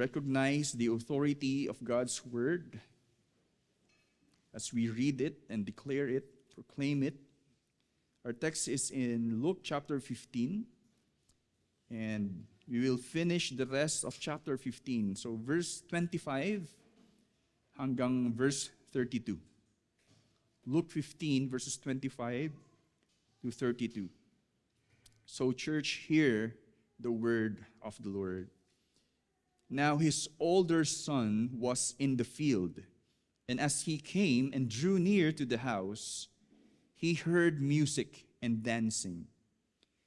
recognize the authority of God's Word as we read it and declare it, proclaim it. Our text is in Luke chapter 15, and we will finish the rest of chapter 15. So verse 25 hanggang verse 32. Luke 15 verses 25 to 32. So church, hear the word of the Lord. Now his older son was in the field, and as he came and drew near to the house, he heard music and dancing.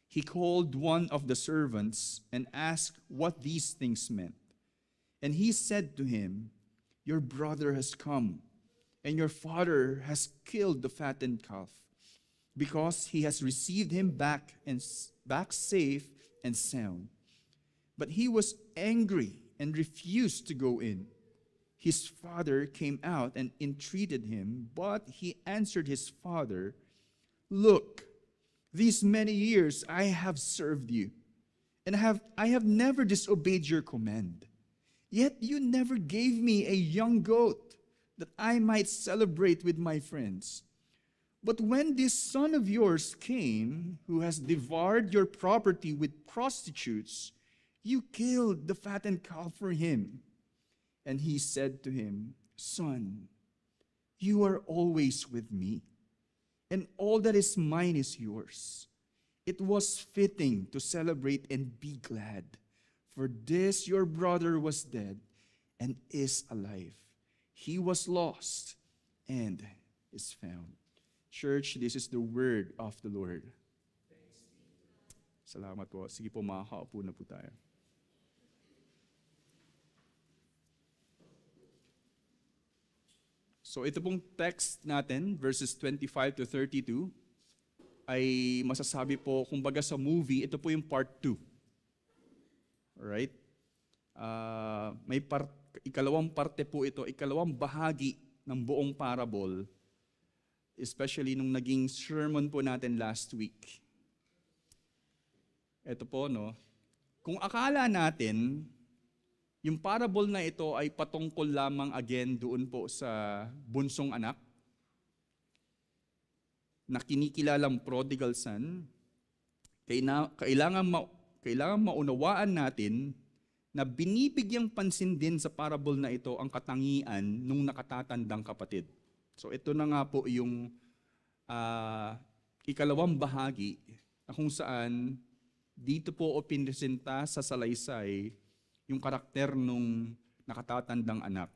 He called one of the servants and asked what these things meant. And he said to him, "Your brother has come, and your father has killed the fattened calf, because he has received him back safe and sound." But he was angry and refused to go in. His father came out and entreated him, but he answered his father, "Look, these many years I have served you, and I have never disobeyed your command. Yet you never gave me a young goat that I might celebrate with my friends. But when this son of yours came, who has devoured your property with prostitutes, you killed the fattened calf for him." And he said to him, "Son, you are always with me, and all that is mine is yours. It was fitting to celebrate and be glad, for this your brother was dead and is alive. He was lost and is found." Church, this is the word of the Lord. Salamat po. Sige po, makakaupo na po tayo. So ito pong text natin, verses 25 to 32, ay masasabi po, kumbaga sa movie, ito po yung part 2. Alright? Ikalawang parte po ito, ikalawang bahagi ng buong parable, especially nung naging sermon po natin last week. Ito po, no? Kung akala natin, yung parable na ito ay patungkol lamang again doon po sa bunsong anak na kinikilalang prodigal son, kailangan maunawaan natin na binibigyang pansin din sa parable na ito ang katangian nung nakatatandang kapatid. So ito na nga po yung ikalawang bahagi na kung saan dito po o pinresenta sa salaysay yung karakter nung nakatatandang anak.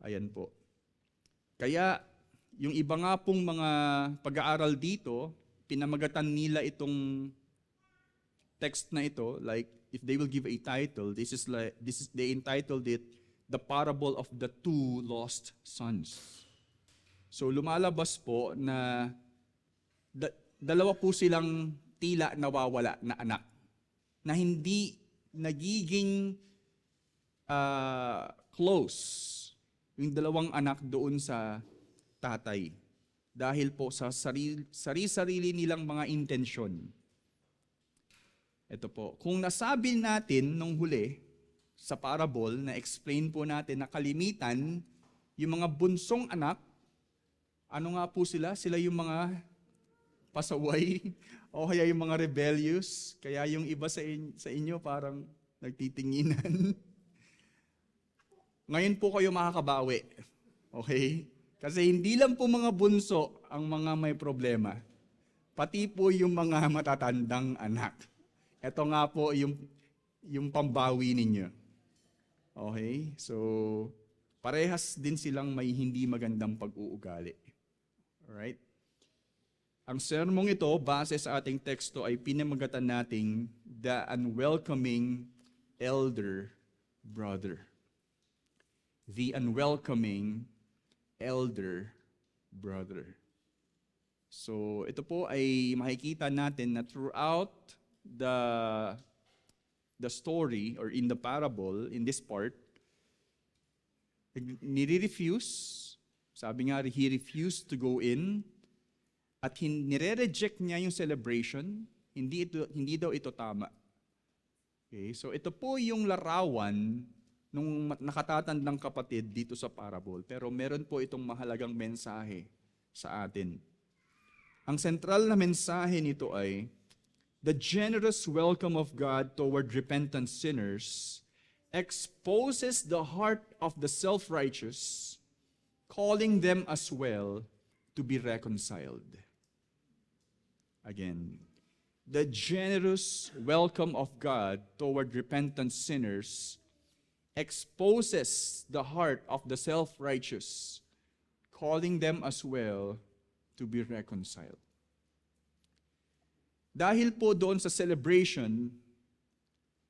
Ayan po. Kaya yung iba nga pong mga pag-aaral dito, pinamagatan nila itong text na ito, like if they will give a title, they entitled it The Parable of the Two Lost Sons. So lumalabas po na dalawa po silang tila nawawala na anak na hindi nagiging close yung dalawang anak doon sa tatay dahil po sa sarili nilang mga intensyon. Ito po, kung nasabi natin nung huli sa parable na explain po natin na kalimitan yung mga bunsong anak, ano nga po sila? Sila yung mga pasaway o kaya yung mga rebellious, kaya yung iba sa inyo parang nagtitinginan. Ngayon po kayo makakabawi. Okay? Kasi hindi lang po mga bunso ang mga may problema. Pati po yung mga matatandang anak. Ito nga po yung pambawi ninyo. Okay? So, parehas din silang may hindi magandang pag-uugali. Alright? Ang sermong ito, base sa ating teksto, ay pinamagatan nating The Unwelcoming Elder Brother. The Unwelcoming Elder Brother. So, ito po ay makikita natin na throughout the story or in the parable, in this part, nire-refuse, sabi nga, he refused to go in, at nire-reject niya yung celebration, hindi daw ito tama. Okay, so ito po yung larawan nung nakatatandang kapatid dito sa parable. Pero meron po itong mahalagang mensahe sa atin. Ang sentral na mensahe nito ay, the generous welcome of God toward repentant sinners exposes the heart of the self-righteous, calling them as well to be reconciled. Again, the generous welcome of God toward repentant sinners exposes the heart of the self-righteous, calling them as well to be reconciled. Dahil po doon sa celebration,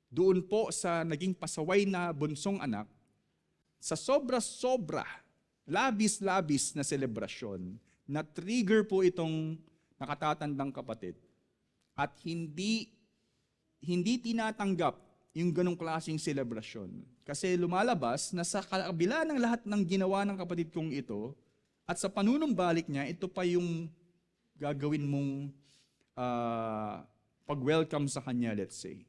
doon po sa naging pasaway na bunsong anak, sa sobra-sobra, labis-labis na selebrasyon, na-trigger po itong nakatatandang kapatid. At hindi tinatanggap yung ganong klaseng selebrasyon. Kasi lumalabas na sa kabila ng lahat ng ginawa ng kapatid kong ito, at sa panunumbalik niya, ito pa yung gagawin mong pag-welcome sa kanya, let's say.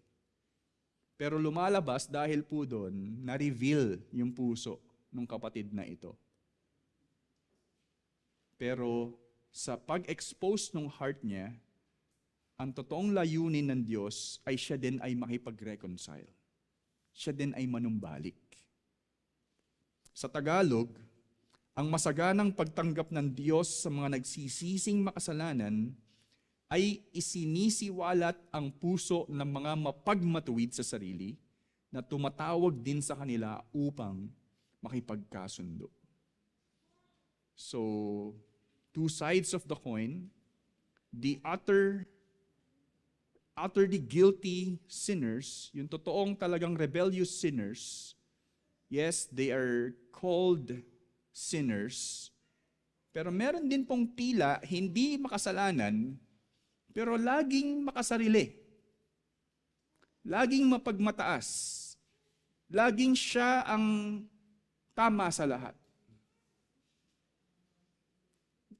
Pero lumalabas dahil po doon, na-reveal yung puso ng kapatid na ito. Pero sa pag-expose ng heart niya, ang totoong layunin ng Diyos ay siya din ay makipag-reconcile. Siya din ay manumbalik. Sa Tagalog, ang masaganang pagtanggap ng Diyos sa mga nagsisising makasalanan ay isinisiwalat ang puso ng mga mapagmatuwid sa sarili na tumatawag din sa kanila upang makipagkasundo. So, two sides of the coin, the utterly guilty sinners, yung totoong talagang rebellious sinners, yes, they are called sinners, pero meron din pong tila hindi makasalanan, pero laging makasarili. Laging mapagmataas. Laging siya ang tama sa lahat.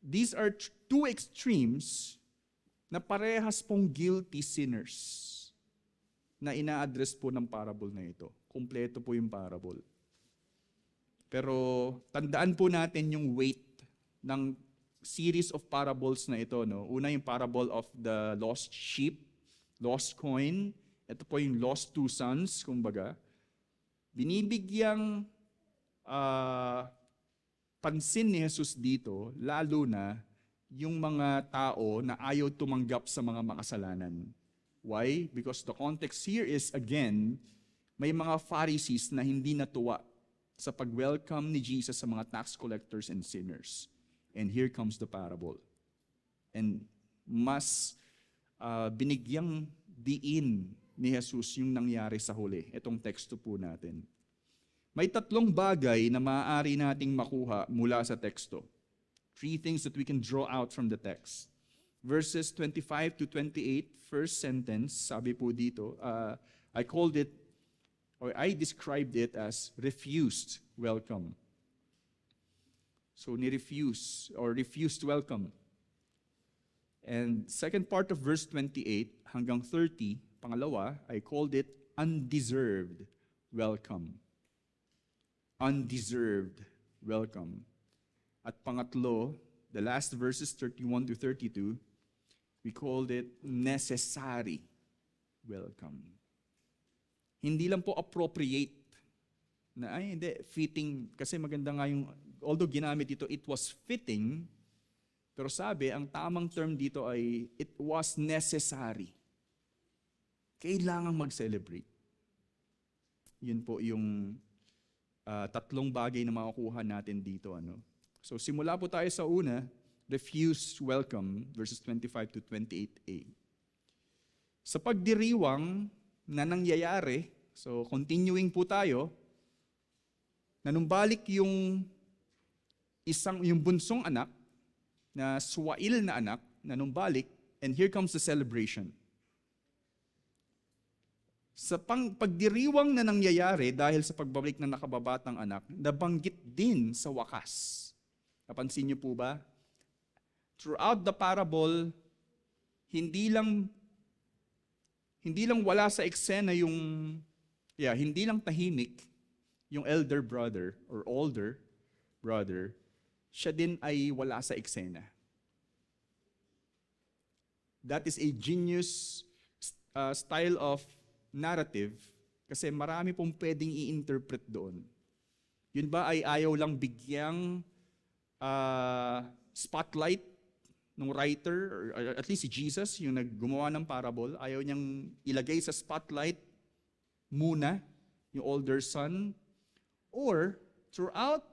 These are two extremes na parehas pong guilty sinners na ina-address po ng parable na ito. Kumpleto po yung parable. Pero tandaan po natin yung weight ng series of parables na ito. No? Una yung parable of the lost sheep, lost coin. Ito po yung lost two sons, kumbaga. Binibigyang pansin ni Jesus dito, lalo na yung mga tao na ayaw tumanggap sa mga makasalanan. Why? Because the context here is, again, may mga Pharisees na hindi natuwa sa pag-welcome ni Jesus sa mga tax collectors and sinners. And here comes the parable. And mas binigyang diin ni Jesus yung nangyari sa huli. Itong teksto po natin. May tatlong bagay na maaari nating makuha mula sa teksto. Three things that we can draw out from the text. Verses 25 to 28, first sentence, sabi po dito, I described it as refused welcome. So, ni-refuse or refused welcome. And second part of verse 28 hanggang 30, pangalawa, I called it undeserved welcome. Undeserved welcome. At pangatlo, the last verses 31 to 32, we called it necessary welcome. Hindi lang po appropriate na hindi fitting, kasi maganda nga yung, although ginamit ito, it was fitting, pero sabi, ang tamang term dito ay it was necessary. Kailangang mag-celebrate. Yun po yung tatlong bagay na makukuha natin dito. So simula po tayo sa una, refused welcome, verses 25 to 28a. Sa pagdiriwang na nangyayari, so continuing po tayo, nanumbalik yung bunsong anak, na swail na anak, nanumbalik, and here comes the celebration. Sa pagdiriwang na nangyayari dahil sa pagbabalik ng nakababatang anak, nabanggit din sa wakas. Napansin niyo po ba? Throughout the parable, hindi lang hindi lang wala sa eksena hindi lang tahimik yung elder brother or older brother, siya din ay wala sa eksena. That is a genius style of narrative kasi marami pong pwedeng i-interpret doon. Yun ba ay ayaw lang bigyang spotlight ng writer, or at least si Jesus, yung naggumawa ng parable, ayaw niyang ilagay sa spotlight muna yung older son, or throughout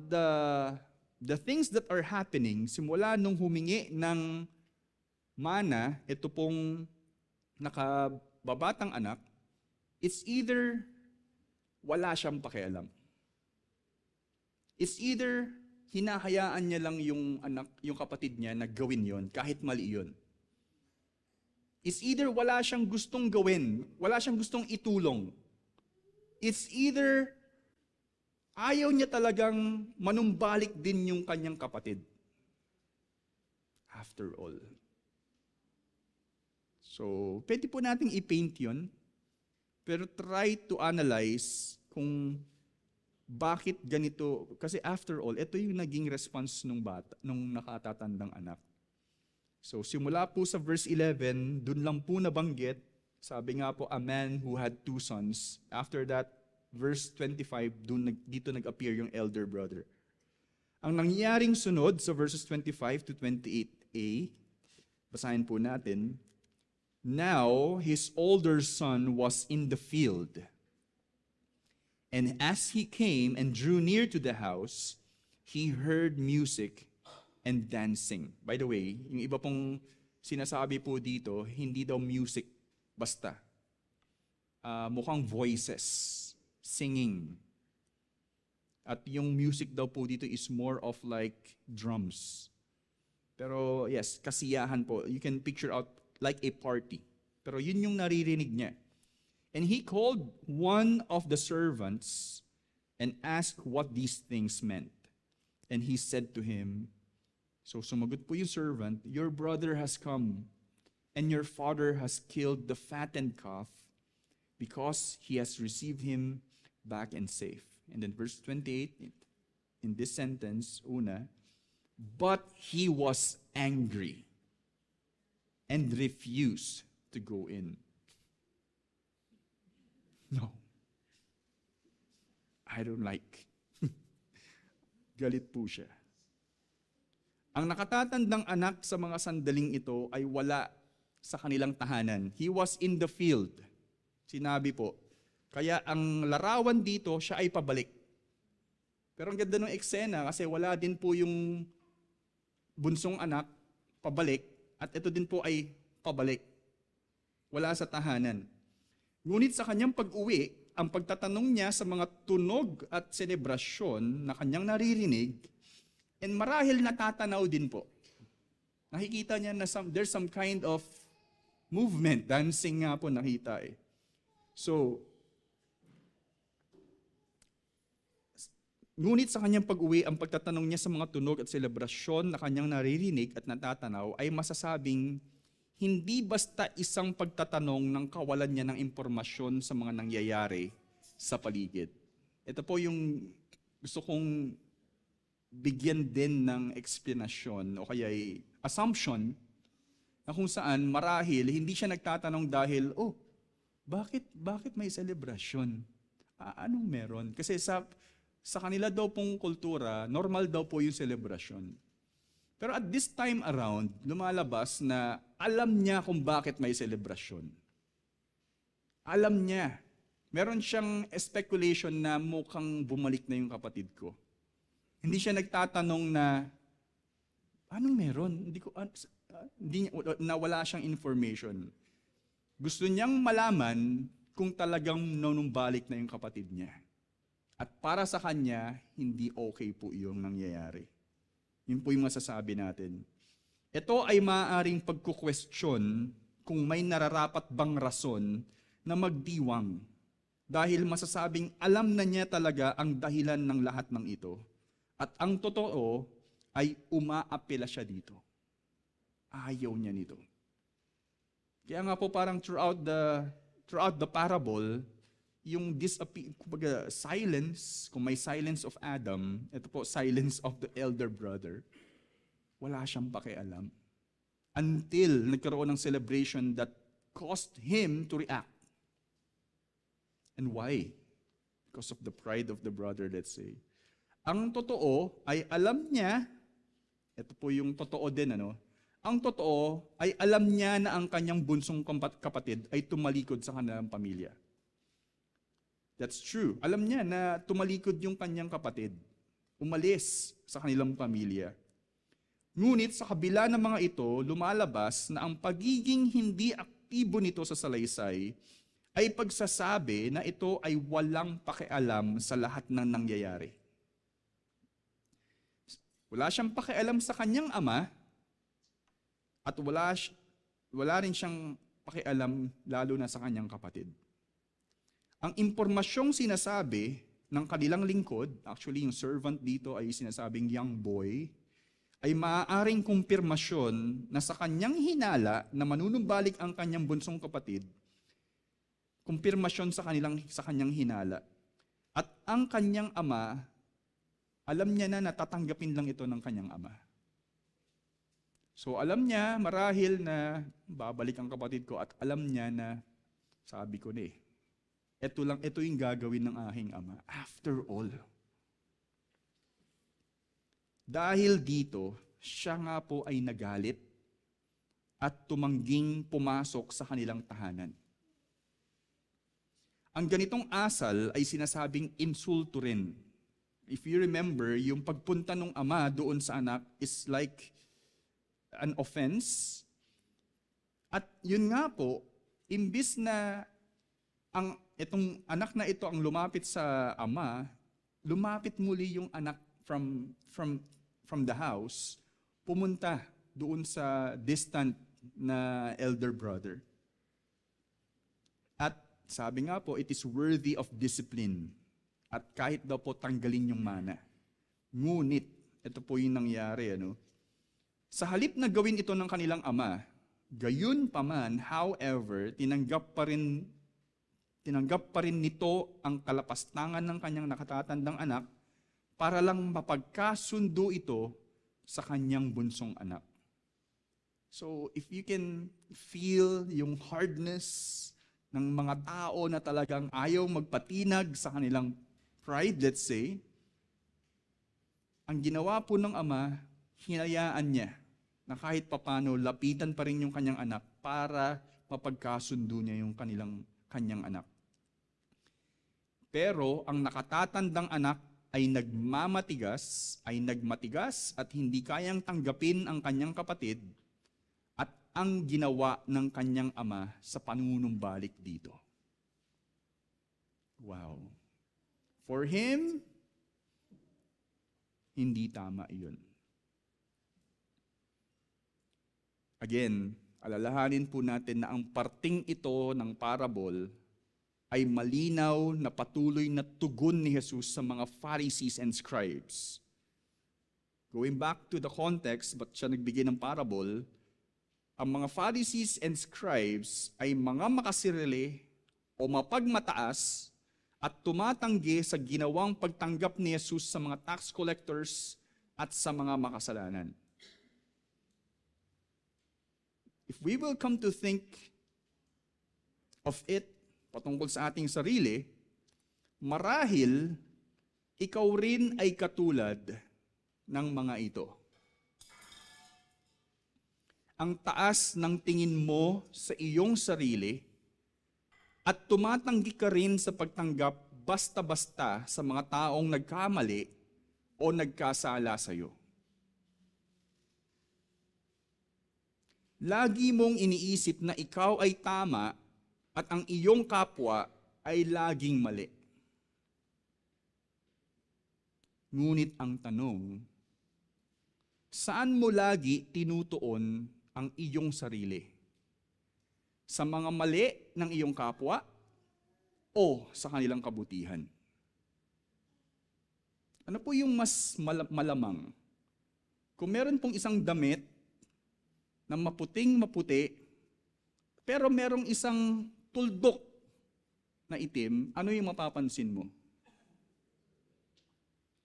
the things that are happening, simula nung humingi ng mana, ito pong nakababatang anak, it's either wala siyang pakialam. It's either hinahayaan niya lang yung kapatid niya na gawin yon kahit mali yun. It's either wala siyang gustong gawin, wala siyang gustong itulong. It's either ayaw niya talagang manumbalik din yung kanyang kapatid. After all. So, pwede po nating i-paint yun, pero try to analyze kung bakit ganito. Kasi after all, ito yung naging response nung nakatatandang anak. So, simula po sa verse 11, dun lang po nabanggit, sabi nga po, a man who had 2 sons. After that, verse 25, dito nag-appear yung elder brother. Ang nangyaring sunod sa verses 25 to 28a, basahin po natin, now his older son was in the field. And as he came and drew near to the house, he heard music and dancing. By the way, yung iba pong sinasabi po dito, hindi daw music basta. Mukhang voices, singing. At yung music daw po dito is more of like drums. Pero yes, kasiyahan po. You can picture out like a party. Pero yun yung naririnig niya. And he called one of the servants and asked what these things meant. And he said to him, so sumagot po yung servant, your brother has come, and your father has killed the fattened calf, because he has received him back and safe. And then verse 28, in this sentence, una, but he was angry and refused to go in. No. I don't like. Galit po siya. Ang nakatatandang anak sa mga sandaling ito ay wala sa kanilang tahanan. He was in the field. Sinabi po. Kaya ang larawan dito, siya ay pabalik. Pero ang ganda ng eksena kasi wala din po yung bunsong anak pabalik at ito din po ay pabalik. Wala sa tahanan. Ngunit sa kanyang pag-uwi, ang pagtatanong niya sa mga tunog at selebrasyon na kanyang naririnig, and marahil natatanaw din po. Nakikita niya na there's some kind of movement, dancing nga po nakita eh. So, ngunit sa kanyang pag-uwi, ang pagtatanong niya sa mga tunog at selebrasyon na kanyang naririnig at natatanaw ay masasabing hindi basta isang pagtatanong ng kawalan niya ng impormasyon sa mga nangyayari sa paligid. Ito po yung gusto kong bigyan din ng explanation o kaya assumption na kung saan marahil hindi siya nagtatanong dahil, bakit may selebrasyon? Anong meron? Kasi sa kanila daw pong kultura, normal daw po yung selebrasyon. Pero at this time around, lumalabas na alam niya kung bakit may selebrasyon. Alam niya. Meron siyang speculation na mukhang bumalik na yung kapatid ko. Hindi siya nagtatanong na, anong meron? Wala siyang information. Gusto niyang malaman kung talagang nanumbalik na yung kapatid niya. At para sa kanya, hindi okay po yung nangyayari. Yun po yung masasabi natin. Ito ay maaaring pagkukwestiyon kung may nararapat bang rason na magdiwang dahil masasabing alam na niya talaga ang dahilan ng lahat ng ito. At ang totoo ay umaapela siya dito. Ayaw niya nito. Kaya nga po parang throughout the parable, yung kumbaga, silence, kung may silence of Adam, ito po, silence of the elder brother, wala siyang pakialam. Until nagkaroon ng celebration that caused him to react. And why? Because of the pride of the brother, let's say. Ang totoo ay alam niya, ito po yung totoo din, ang totoo ay alam niya na ang kanyang bunsong kapatid ay tumalikod sa kanilang pamilya. That's true. Alam niya na tumalikod yung kanyang kapatid. Umalis sa kanilang pamilya. Ngunit sa kabila ng mga ito, lumalabas na ang pagiging hindi aktibo nito sa salaysay ay pagsasabi na ito ay walang pakialam sa lahat ng nangyayari. Wala siyang pakialam sa kanyang ama at wala rin siyang pakialam lalo na sa kanyang kapatid. Ang impormasyong sinasabi ng kanilang lingkod, actually yung servant dito ay sinasabing young boy, ay maaaring kumpirmasyon na sa kanyang hinala na manunumbalik ang kanyang bunsong kapatid, kumpirmasyon sa kanyang hinala. At ang kanyang ama, alam niya na natatanggapin lang ito ng kanyang ama. So alam niya marahil na babalik ang kapatid ko at alam niya na sabi ko na ito yung gagawin ng aking ama. After all. Dahil dito, siya nga po ay nagalit at tumangging pumasok sa kanilang tahanan. Ang ganitong asal ay sinasabing insulto rin. If you remember, yung pagpunta ng ama doon sa anak is like an offense. At yun nga po, imbis na itong anak na ito ang lumapit sa ama, lumapit muli yung anak from the house, pumunta doon sa distant na elder brother. At sabi nga po, it is worthy of discipline. At kahit daw po tanggalin yung mana. Ngunit, ito po yung nangyari. Sa halip na gawin ito ng kanilang ama, gayon pa man, however, tinanggap pa rin nito ang kalapastangan ng kanyang nakatatandang anak para lang mapagkasundo ito sa kanyang bunsong anak. So, if you can feel yung hardness ng mga tao na talagang ayaw magpatinag sa kanilang pride, let's say, ang ginawa po ng ama, hinayaan niya na kahit papano lapitan pa rin yung kanyang anak para mapagkasundo niya yung kanyang anak. Pero ang nakatatandang anak ay nagmatigas at hindi kayang tanggapin ang kanyang kapatid at ang ginawa ng kanyang ama sa panunumbalik dito. Wow. For him, hindi tama iyon. Again, alalahanin po natin na ang parting ito ng parable ay malinaw na patuloy na tugon ni Jesus sa mga Pharisees and scribes. Going back to the context, ba't siya nagbigay ng parable, ang mga Pharisees and scribes ay mga makasirili o mapagmataas at tumatanggi sa ginawang pagtanggap ni Jesus sa mga tax collectors at sa mga makasalanan. If we will come to think of it patungkol sa ating sarili, marahil ikaw rin ay katulad ng mga ito. Ang taas ng tingin mo sa iyong sarili at tumatanggi ka rin sa pagtanggap basta-basta sa mga taong nagkamali o nagkasala sa iyo. Lagi mong iniisip na ikaw ay tama at ang iyong kapwa ay laging mali. Ngunit ang tanong, saan mo lagi tinutuon ang iyong sarili? Sa mga mali ng iyong kapwa o sa kanilang kabutihan? Ano po yung mas malamang? Kung meron pong isang damit na maputing-maputi Pero merong isang tuldok na itim, ano yung mapapansin mo?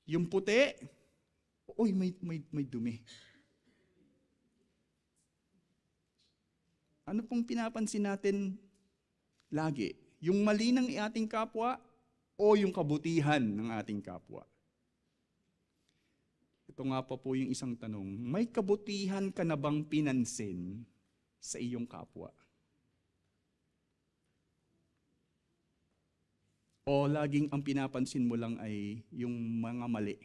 Yung puti, uy, may dumi. Ano pong pinapansin natin lagi? Yung mali ng ating kapwa o yung kabutihan ng ating kapwa? Ito nga po yung isang tanong. May kabutihan ka na bang pinansin sa iyong kapwa? O laging ang pinapansin mo lang ay yung mga mali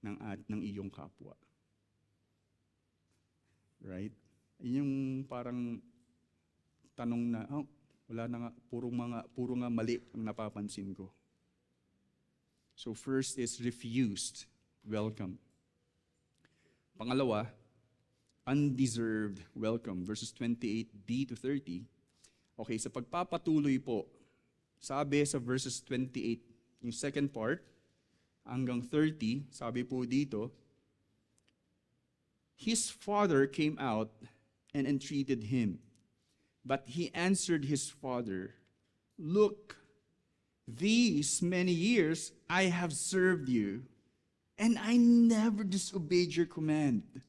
ng iyong kapwa? Right? Yung parang tanong na, wala na nga, puro nga mali ang napapansin ko. So first is refused welcome. Pangalawa, undeserved welcome. Verses 28b to 30. Okay, sa pagpapatuloy po, sabi sa verses 28, yung second part, hanggang 30, sabi po dito, his father came out and entreated him. But he answered his father, look, these many years I have served you, and I never disobeyed your command.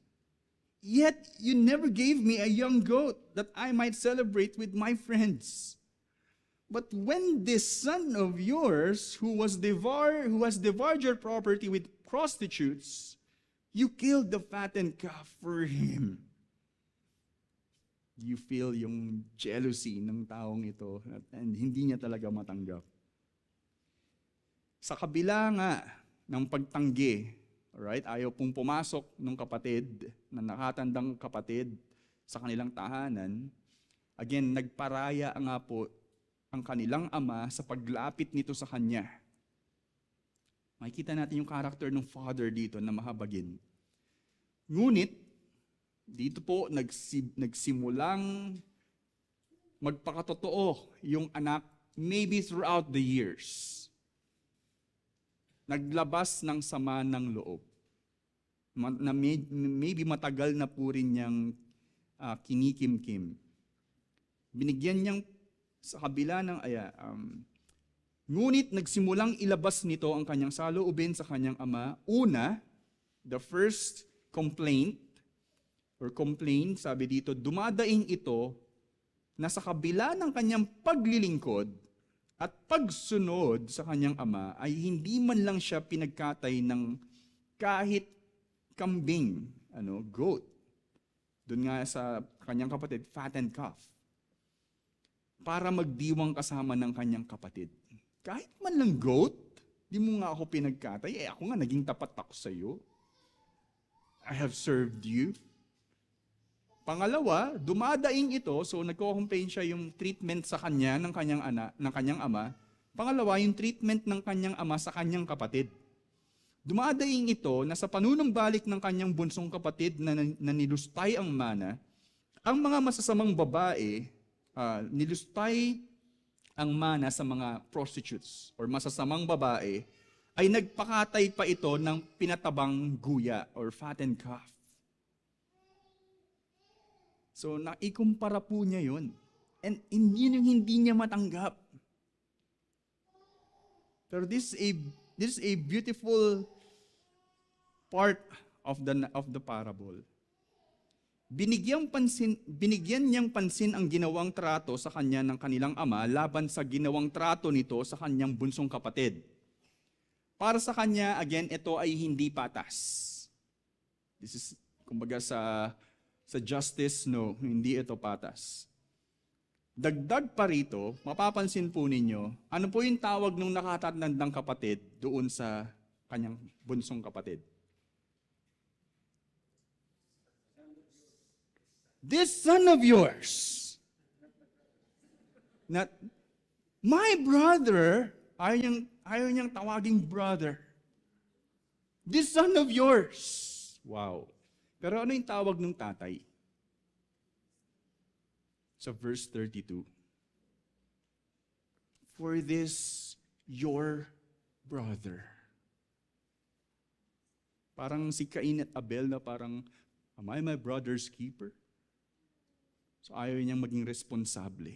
Yet you never gave me a young goat that I might celebrate with my friends. But when this son of yours, who has devoured your property with prostitutes, you killed the fattened calf for him. You feel yung jealousy ng taong ito and hindi niya talaga matanggap. Sa kabila nga ng pagtanggi, alright, ayaw pong pumasok ng kapatid, na nakatandang kapatid sa kanilang tahanan, again, nagparaya nga po ang kanilang ama sa paglapit nito sa kanya. Makikita natin yung character ng father dito na mahabagin. Ngunit, dito po nagsimulang magpakatotoo yung anak maybe throughout the years. Naglabas ng sama ng loob. Na maybe matagal na po rin niyang kinikimkim. Binigyan niyang sa kabila ng ngunit nagsimulang ilabas nito ang kanyang saloobin sa kanyang ama. Una, the first complaint, sabi dito, dumadaing ito na sa kabila ng kanyang paglilingkod at pagsunod sa kanyang ama ay hindi man lang siya pinagkatay ng kahit kambing, goat. Doon nga sa kanyang kapatid, fattened calf. Para magdiwang kasama ng kanyang kapatid. Kahit man lang goat, di mo nga ako pinagkatay, ako nga naging tapat ako sa iyo. I have served you. Pangalawa, dumadaing ito, so nagko-complain siya yung treatment sa kanya ng kanyang ama. Pangalawa, yung treatment ng kanyang ama sa kanyang kapatid. Dumadaing ito na sa panunumbalik ng kanyang bunsong kapatid na nilustay ang mana, ang mga masasamang babae, nilustay ang mana sa mga prostitutes or masasamang babae, ay nagpakatay pa ito ng pinatabang guya or fattened calf. So, naikumpara po niya yun. And yun yung hindi niya matanggap. Pero this is a beautiful part of the parable. Binigyan niyang pansin ang ginawang trato sa kanya ng kanilang ama laban sa ginawang trato nito sa kanyang bunsong kapatid. Para sa kanya, again, ito ay hindi patas. This is, kumbaga sa justice, no, hindi ito patas. Dagdag pa rito, mapapansin po ninyo, ano po yung tawag ng nakatatandang kapatid doon sa kanyang bunsong kapatid? This son of yours. Not, my brother, ayaw niyang tawaging brother. This son of yours. Wow. Pero ano yung tawag ng tatay? Sa verse 32. For this, your brother. Parang si Cain at Abel na parang, am I my brother's keeper? So ayaw niyang maging responsable.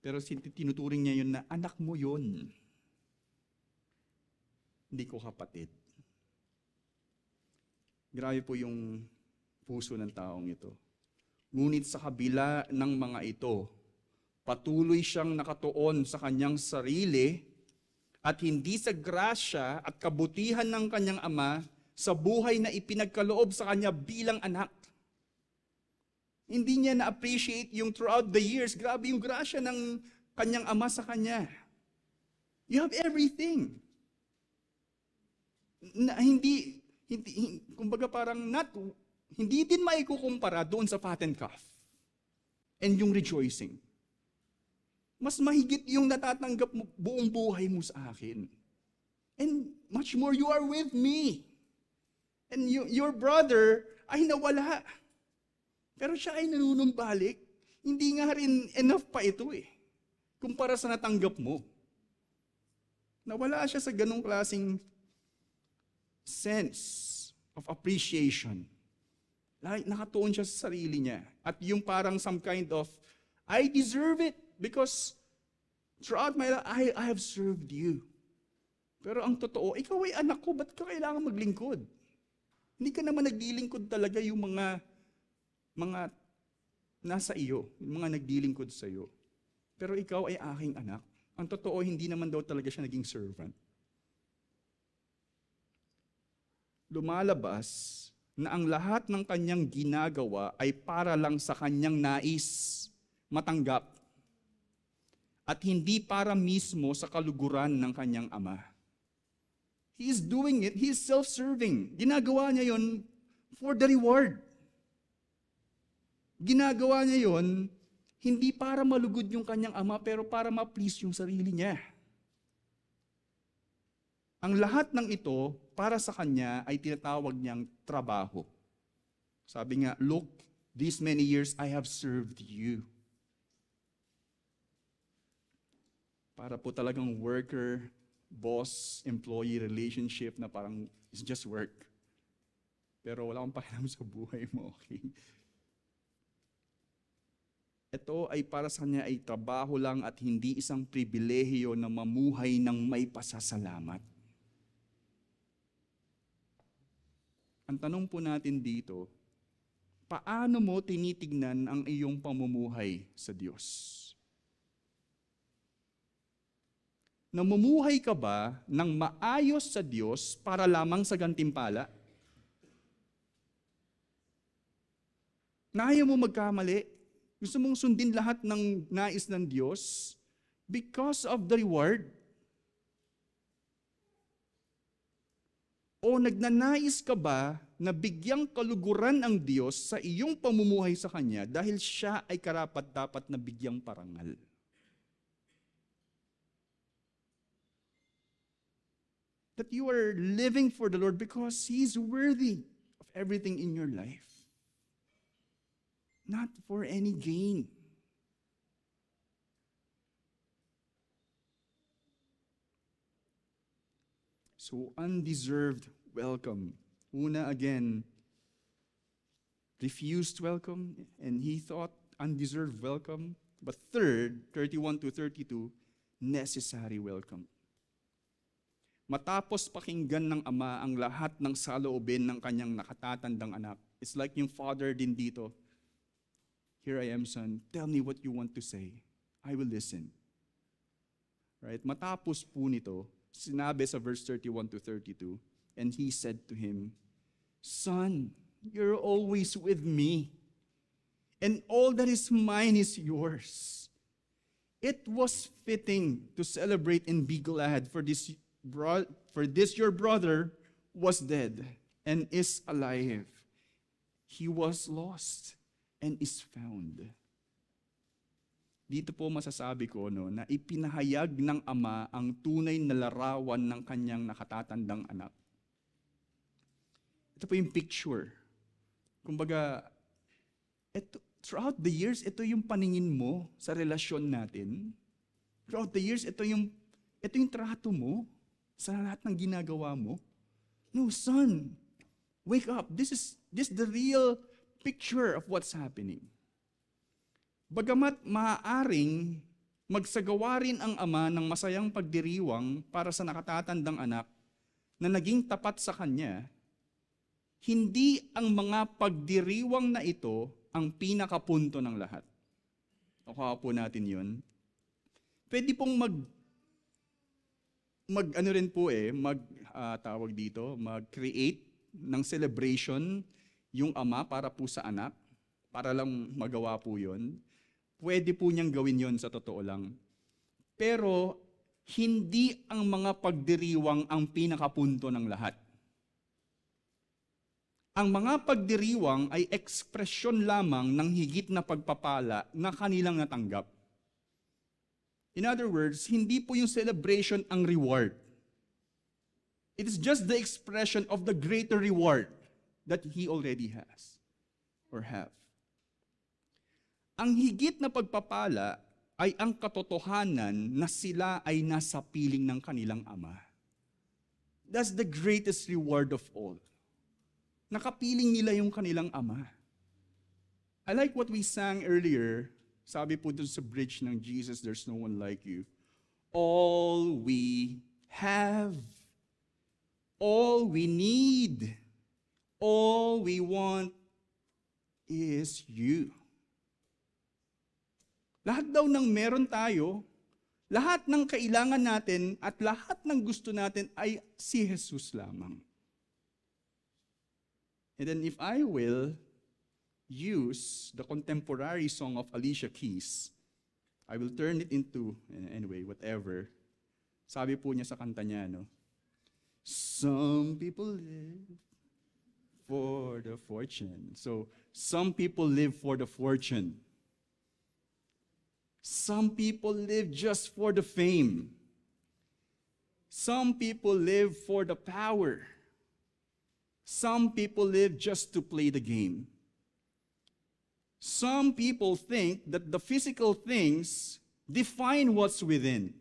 Pero tinuturing niya yun na anak mo yun. Hindi ko kapatid. Grabe po yung puso ng taong ito. Ngunit sa kabila ng mga ito, patuloy siyang nakatuon sa kanyang sarili at hindi sa grasya at kabutihan ng kanyang ama sa buhay na ipinagkaloob sa kanya bilang anak. Hindi niya na-appreciate yung throughout the years. Grabe yung grasya ng kanyang ama sa kanya. You have everything. Na kumbaga parang hindi din maikukumpara doon sa fattened calf and yung rejoicing. Mas mahigit yung natatanggap mo buong buhay mo sa akin. And much more, you are with me. And your brother ay nawala. Pero siya ay nanunumbalik. Hindi nga rin enough pa ito kumpara sa natanggap mo. Nawala siya sa ganong klaseng sense of appreciation. Nakatuon siya sa sarili niya. At yung parang some kind of, I deserve it because throughout my life, I have served you. Pero ang totoo, ikaw ay anak ko, ba't ka kailangan maglingkod? Hindi ka naman naglilingkod talaga yung mga nasa iyo, yung mga naglilingkod sa iyo. Pero ikaw ay aking anak. Ang totoo, hindi naman daw talaga siya naging servant. Lumalabas na ang lahat ng kanyang ginagawa ay para lang sa kanyang nais matanggap at hindi para mismo sa kaluguran ng kanyang ama. He is doing it, he is self-serving. Ginagawa niya yon for the reward. Ginagawa niya yon hindi para malugod yung kanyang ama, pero para ma-please yung sarili niya. Ang lahat ng ito, para sa kanya, ay tinatawag niyang trabaho. Sabi nga, look, these many years I have served you. Para po talagang worker, boss, employee relationship na parang it's just work. Pero wala akong pakialam sa buhay mo, okay? Ito ay para sa kanya ay trabaho lang at hindi isang pribilehiyo na mamuhay ng may pasasalamat. Ang tanong po natin dito, paano mo tinitignan ang iyong pamumuhay sa Diyos? Namumuhay ka ba ng maayos sa Diyos para lamang sa gantimpala? Na ayaw mo magkamali? Gusto mong sundin lahat ng nais ng Diyos because of the reward? O nagnanais ka ba na bigyang kaluguran ang Diyos sa iyong pamumuhay sa Kanya dahil siya ay karapat-dapat na bigyang parangal? That you are living for the Lord because He is worthy of everything in your life. Not for any gain. So, undeserved welcome. Una, again, refused welcome, and he thought undeserved welcome. But third, 31 to 32, necessary welcome. Matapos pakinggan ng ama ang lahat ng saloobin ng kanyang nakatatandang anak, it's like yung father din dito, here I am, son, tell me what you want to say. I will listen. Right? Matapos po nito, sinabi sa verse 31 to 32, and he said to him, Son, you're always with me, and all that is mine is yours. It was fitting to celebrate and be glad, for this your brother was dead and is alive. He was lost and is found. Dito po masasabi ko na ipinahayag ng ama ang tunay na larawan ng kanyang nakatatandang anak. Ito po yung picture. Kumbaga, throughout the years, ito yung paningin mo sa relasyon natin. Throughout the years, ito yung trato mo sa lahat ng ginagawa mo. No, son, wake up. This is the real picture of what's happening. Bagamat maaaring magsagawa rin ang ama ng masayang pagdiriwang para sa nakatatandang anak na naging tapat sa kanya, hindi ang mga pagdiriwang na ito ang pinakapunto ng lahat. Nakuha po natin yun. Pwede pong mag-create ng celebration yung ama para po sa anak, para lang magawa po yun. Pwede po niyang gawin yon sa totoo lang. Pero hindi ang mga pagdiriwang ang pinakapunto ng lahat. Ang mga pagdiriwang ay ekspresyon lamang ng higit na pagpapala na kanilang natanggap. In other words, hindi po yung celebration ang reward. It is just the expression of the greater reward that he already has or have. Ang higit na pagpapala ay ang katotohanan na sila ay nasa piling ng kanilang ama. That's the greatest reward of all. Nakapiling nila yung kanilang ama. I like what we sang earlier. Sabi po dun sa bridge ng Jesus, there's no one like you. All we have, all we need, all we want is you. Lahat daw ng meron tayo, lahat ng kailangan natin at lahat ng gusto natin ay si Jesus lamang. And then if I will use the contemporary song of Alicia Keys, I will turn it into, anyway, whatever. Sabi po niya sa kanta niya, no? Some people live for the fortune. So, some people live for the fortune. Some people live just for the fame. Some people live for the power. Some people live just to play the game. Some people think that the physical things define what's within.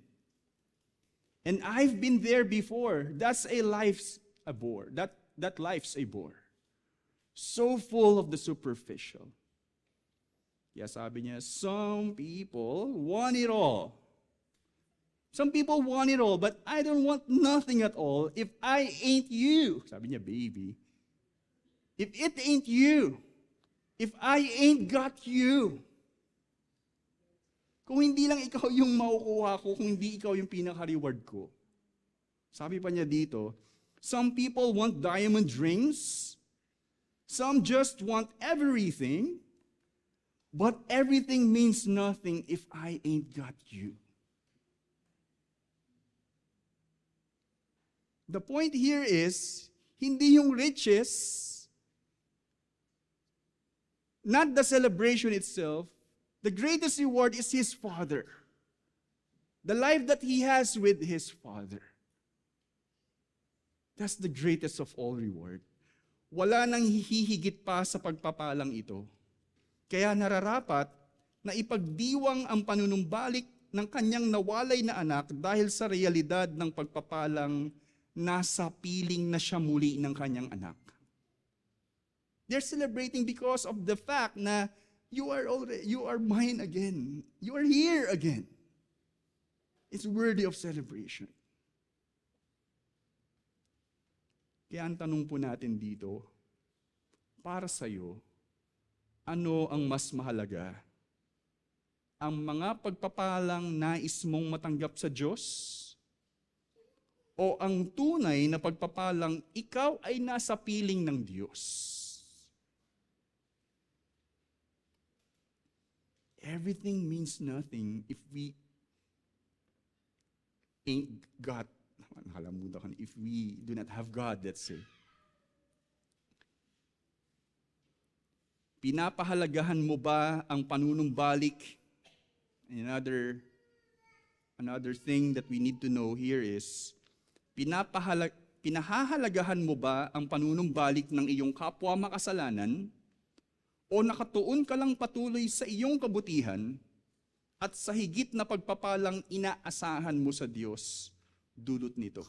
And I've been there before. That's a life's a bore. That life's a bore. So full of the superficial. Kaya sabi niya, some people want it all. Some people want it all, but I don't want nothing at all if I ain't you. Sabi niya, baby. If it ain't you, if I ain't got you. Kung hindi lang ikaw yung makukuha ko, kung hindi ikaw yung pinaka-reward ko. Sabi pa niya dito, some people want diamond rings. Some just want everything. But everything means nothing if I ain't got you. The point here is, hindi yung riches, not the celebration itself. The greatest reward is his Father. The life that he has with his Father. That's the greatest of all reward. Wala nang hihigit pa sa pagpapalang ito. Kaya nararapat na ipagdiwang ang panunumbalik ng kanyang nawalay na anak dahil sa realidad ng pagpapalang nasa piling na siya muli ng kanyang anak. They're celebrating because of the fact na you are mine again. You are here again. It's worthy of celebration. Kaya ang tanong po natin dito, para sa'yo, ano ang mas mahalaga? Ang mga pagpapalang nais mong matanggap sa Diyos? O ang tunay na pagpapalang ikaw ay nasa piling ng Diyos? Everything means nothing if we ain't got, if we do not have God, let's say. Pinapahalagahan mo ba ang panunumbalik? Another thing that we need to know here is, pinahahalagahan mo ba ang panunumbalik ng iyong kapwa makasalanan? O nakatuon ka lang patuloy sa iyong kabutihan at sa higit na pagpapalang inaasahan mo sa Diyos dulot nito?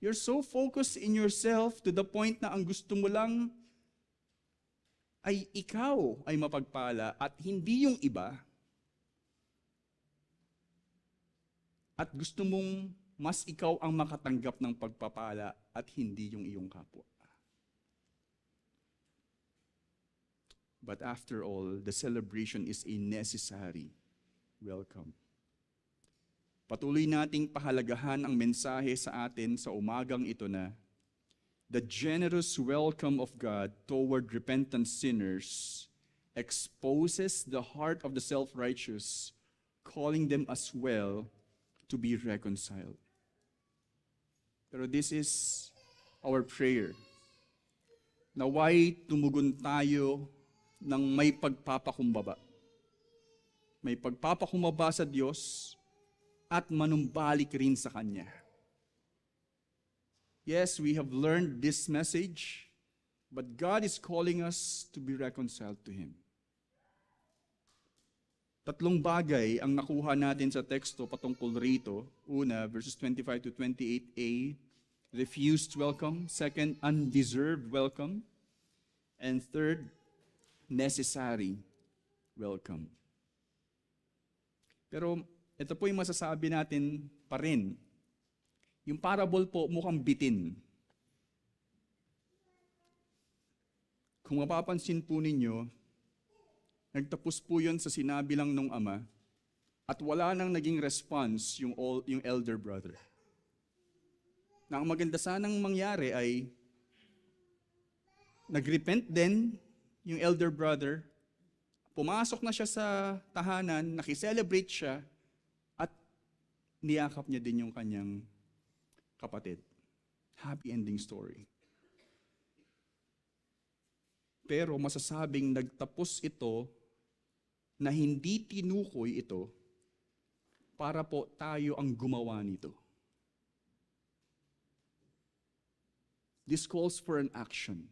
You're so focused in yourself to the point na ang gusto mo lang ay ikaw ay mapagpala at hindi yung iba, at gusto mong mas ikaw ang makatanggap ng pagpapala at hindi yung iyong kapwa. But after all, the celebration is a necessary welcome. Patuloy nating pahalagahan ang mensahe sa atin sa umagang ito na the generous welcome of God toward repentant sinners exposes the heart of the self-righteous, calling them as well to be reconciled. Pero this is our prayer. Naway tumugon tayo ng may pagpapakumbaba. May pagpapakumbaba sa Diyos at manumbalik rin sa Kanya. Yes, we have learned this message, but God is calling us to be reconciled to Him. Tatlong bagay ang nakuha natin sa teksto patungkol rito. Una, verses 25 to 28a, refused welcome. Second, undeserved welcome. And third, necessary welcome. Pero ito po yung masasabi natin pa rin. Yung parable po mukhang bitin. Kung mapapansin po ninyo, nagtapos po yun sa sinabi lang nung ama at wala nang naging response yung elder brother. Na ang maganda sanang mangyari ay nagrepent din yung elder brother, pumasok na siya sa tahanan, nakiselebrate siya, at niyakap niya din yung kanyang kapatid. Happy ending story. Pero masasabing nagtapos ito na hindi tinukoy ito para po tayo ang gumawa nito. This calls for an action.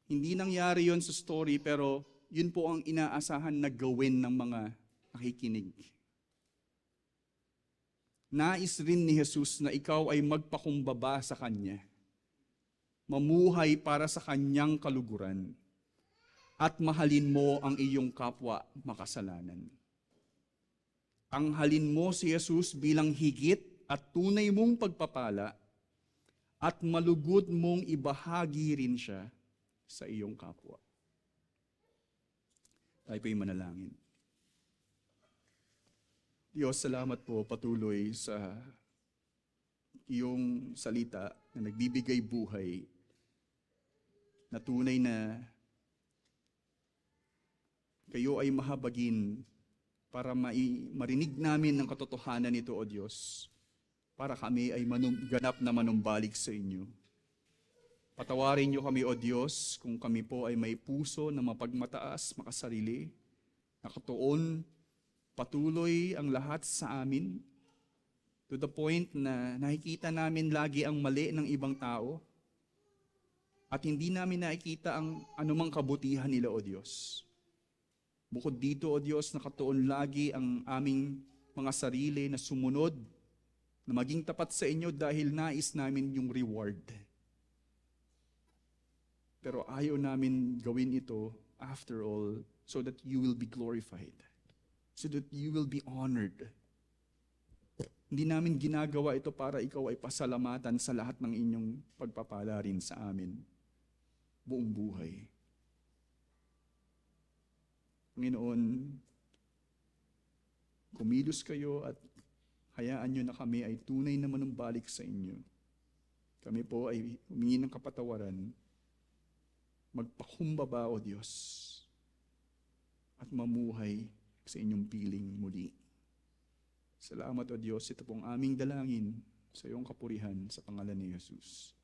Hindi nangyari yon sa story, pero yun po ang inaasahan na gawin ng mga nakikinig. Nais rin ni Jesus na ikaw ay magpakumbaba sa Kanya, mamuhay para sa Kanyang kaluguran, at mahalin mo ang iyong kapwa makasalanan. Anghalin mo si Jesus bilang higit at tunay mong pagpapala, at malugod mong ibahagi rin siya sa iyong kapwa. Tayo po'y manalangin. Diyos, salamat po patuloy sa iyong salita na nagbibigay buhay, na tunay na kayo ay mahabagin para marinig namin ng katotohanan nito, O Diyos, para kami ay ganap na manumbalik sa inyo. Patawarin niyo kami, O Diyos, kung kami po ay may puso na mapagmataas, makasarili, nakatuon, patuloy ang lahat sa amin, to the point na nakikita namin lagi ang mali ng ibang tao, at hindi namin nakikita ang anumang kabutihan nila, O Diyos. Bukod dito, O Diyos, nakatuon lagi ang aming mga sarili na sumunod, na maging tapat sa inyo dahil nais namin yung reward. Pero ayaw namin gawin ito, after all, so that you will be glorified, so that you will be honored. Hindi namin ginagawa ito para ikaw ay pasalamatan sa lahat ng inyong pagpapala rin sa amin buong buhay. Panginoon, kumilos kayo at hayaan nyo na kami ay tunay na manumbalik sa inyo. Kami po ay humingi ng kapatawaran, magpakumbaba, O Diyos, at mamuhay sa inyong piling muli. Salamat, O Diyos, ito pong aming dalangin sa iyong kapurihan sa pangalan ni Jesus.